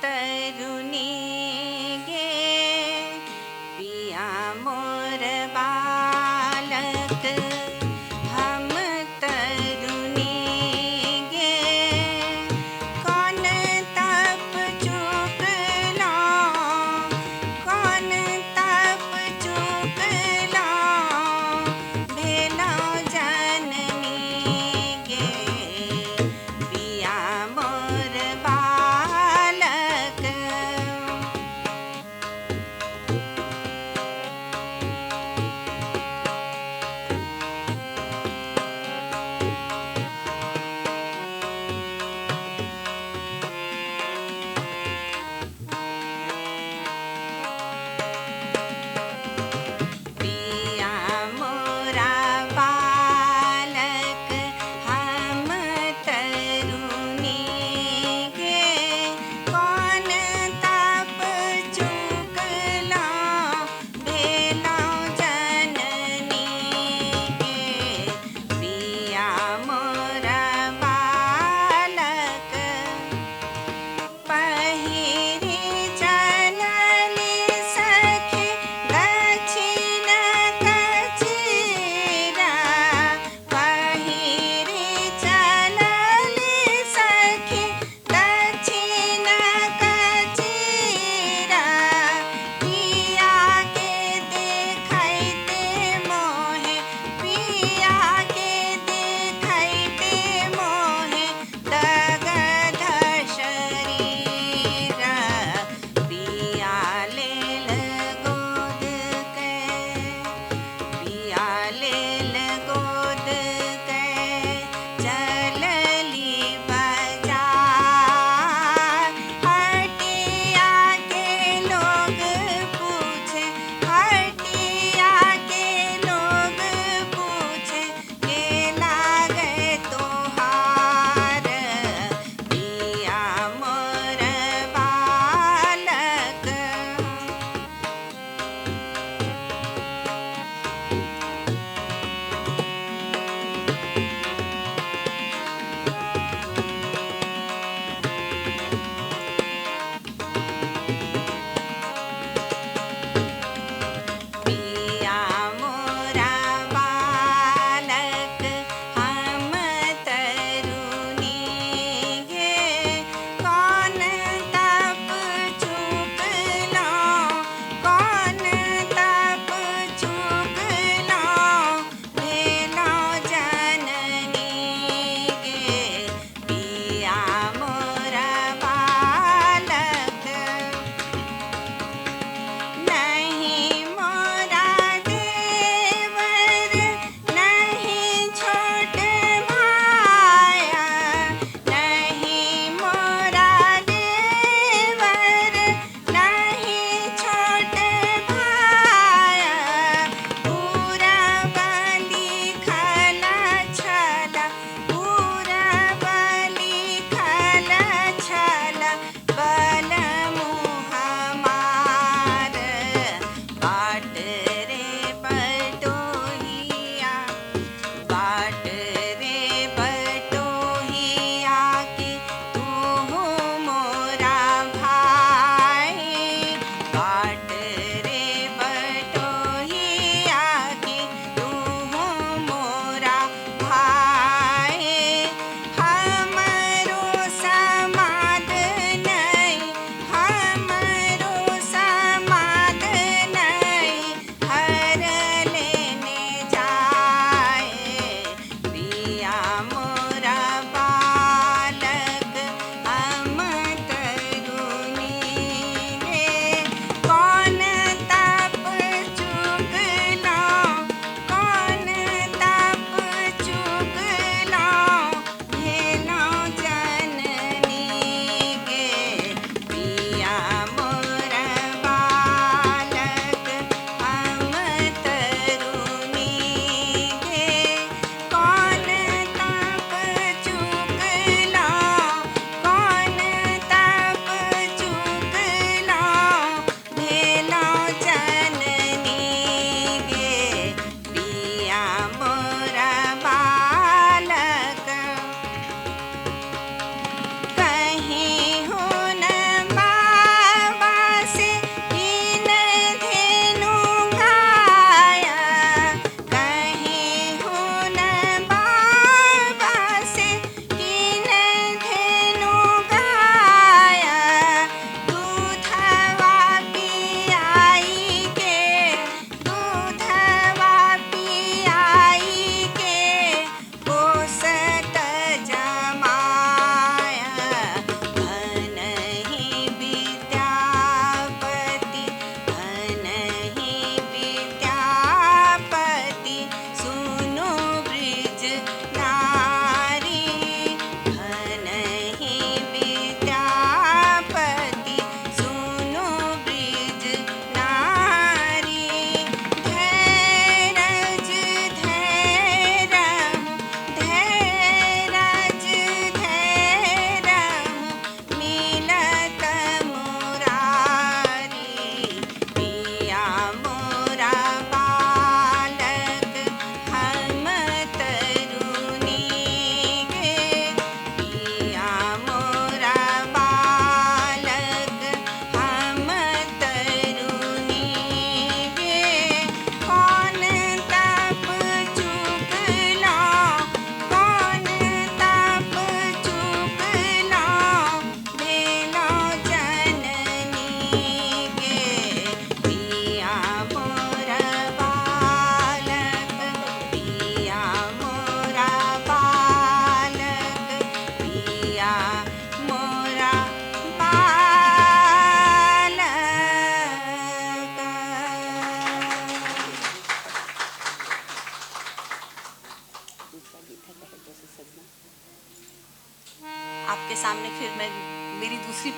तरुणी गे पिया मोर बालक हम तरुणी गे कौन तप चुकला कौन तप चुकला भेला जननी गे पिया मोर बालक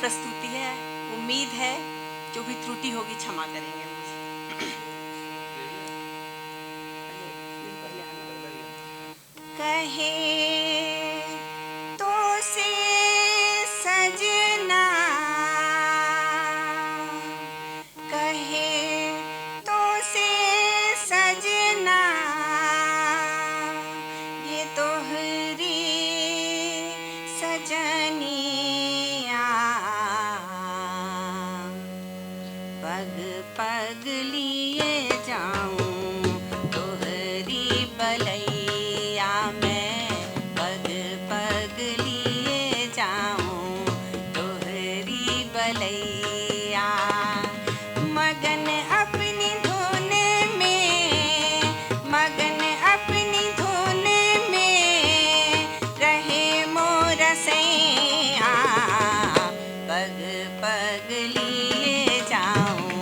प्रस्तुति है। उम्मीद है जो भी त्रुटि होगी क्षमा करेंगे मुझे। कहे तो से सजना, कहे तो से सजना, ये तोहरी सजनिया, पग पग लिए जाऊं तोहरी बलैया में, पग पग लिए जाऊं तोहरी बलैया। मगन अपनी धुन में, मगन अपनी धुन में रहे मोर सैया, पग पग लिए जाऊं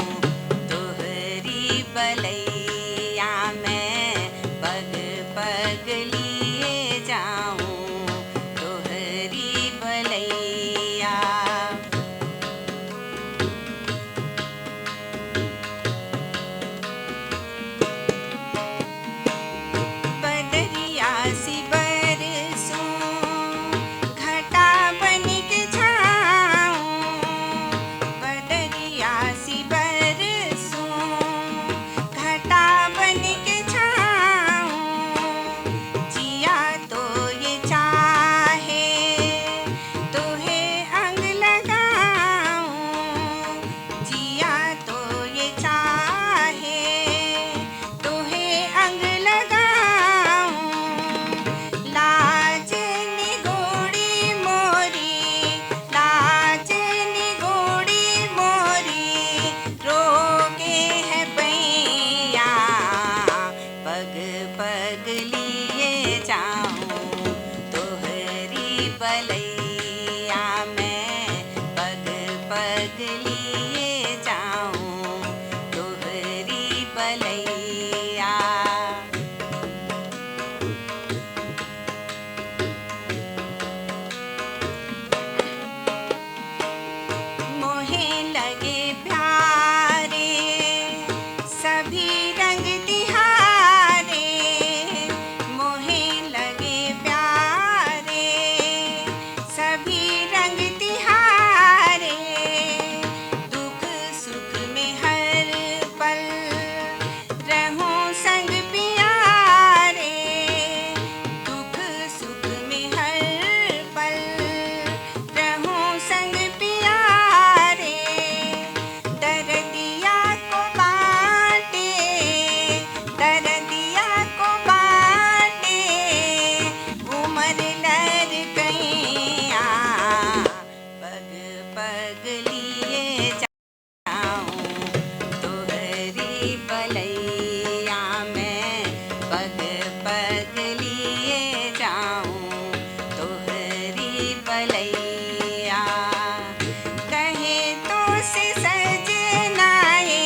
तोहरी बलैया में, पग पग लिए जाऊं तोहरी बलैया। बदरिया सी बरसूं, घटा बन के छाऊं, बदरिया सी बरसूं, घटा बन के छाऊं, जिया तो ये चाहे तोहे अंग लगाऊं, जिया तो ये चाहे तोहे अंग लगाऊं, लाज निगोड़ी मोरी, लाज निगोड़ी मोरी, रोके है पैया, पग पग लिए जाऊं तोहरी बलैया में, पग पग लिए जाऊं तोहरी बलैया। मोहे लगे प्यारे सभी रंग तिहारे, मोहे लगे प्यारे सभी रंग तिहारे, दुख सुख में हर पल रहूं संग प्यारे, दुख सुख में हर पल रहूं संग प्यारे, दर्दिया को बांटे, दर्दिया को बांटे उमर लड़कैया, पग पग लिए जाऊं तोहरी बलैया में, पग पग लिए जाऊं तोहरी बलैया। कहे तो से सजनाए,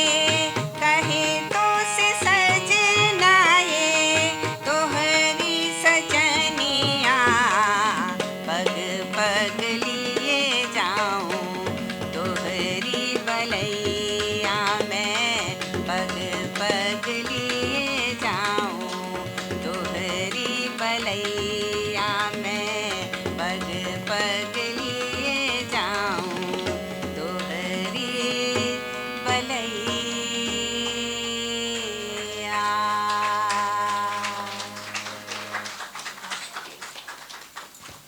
कहे तो से सजनाए तोहरी सजनिया, पग पग लिए जाऊं तोहरी बलैया में, पग पग लिए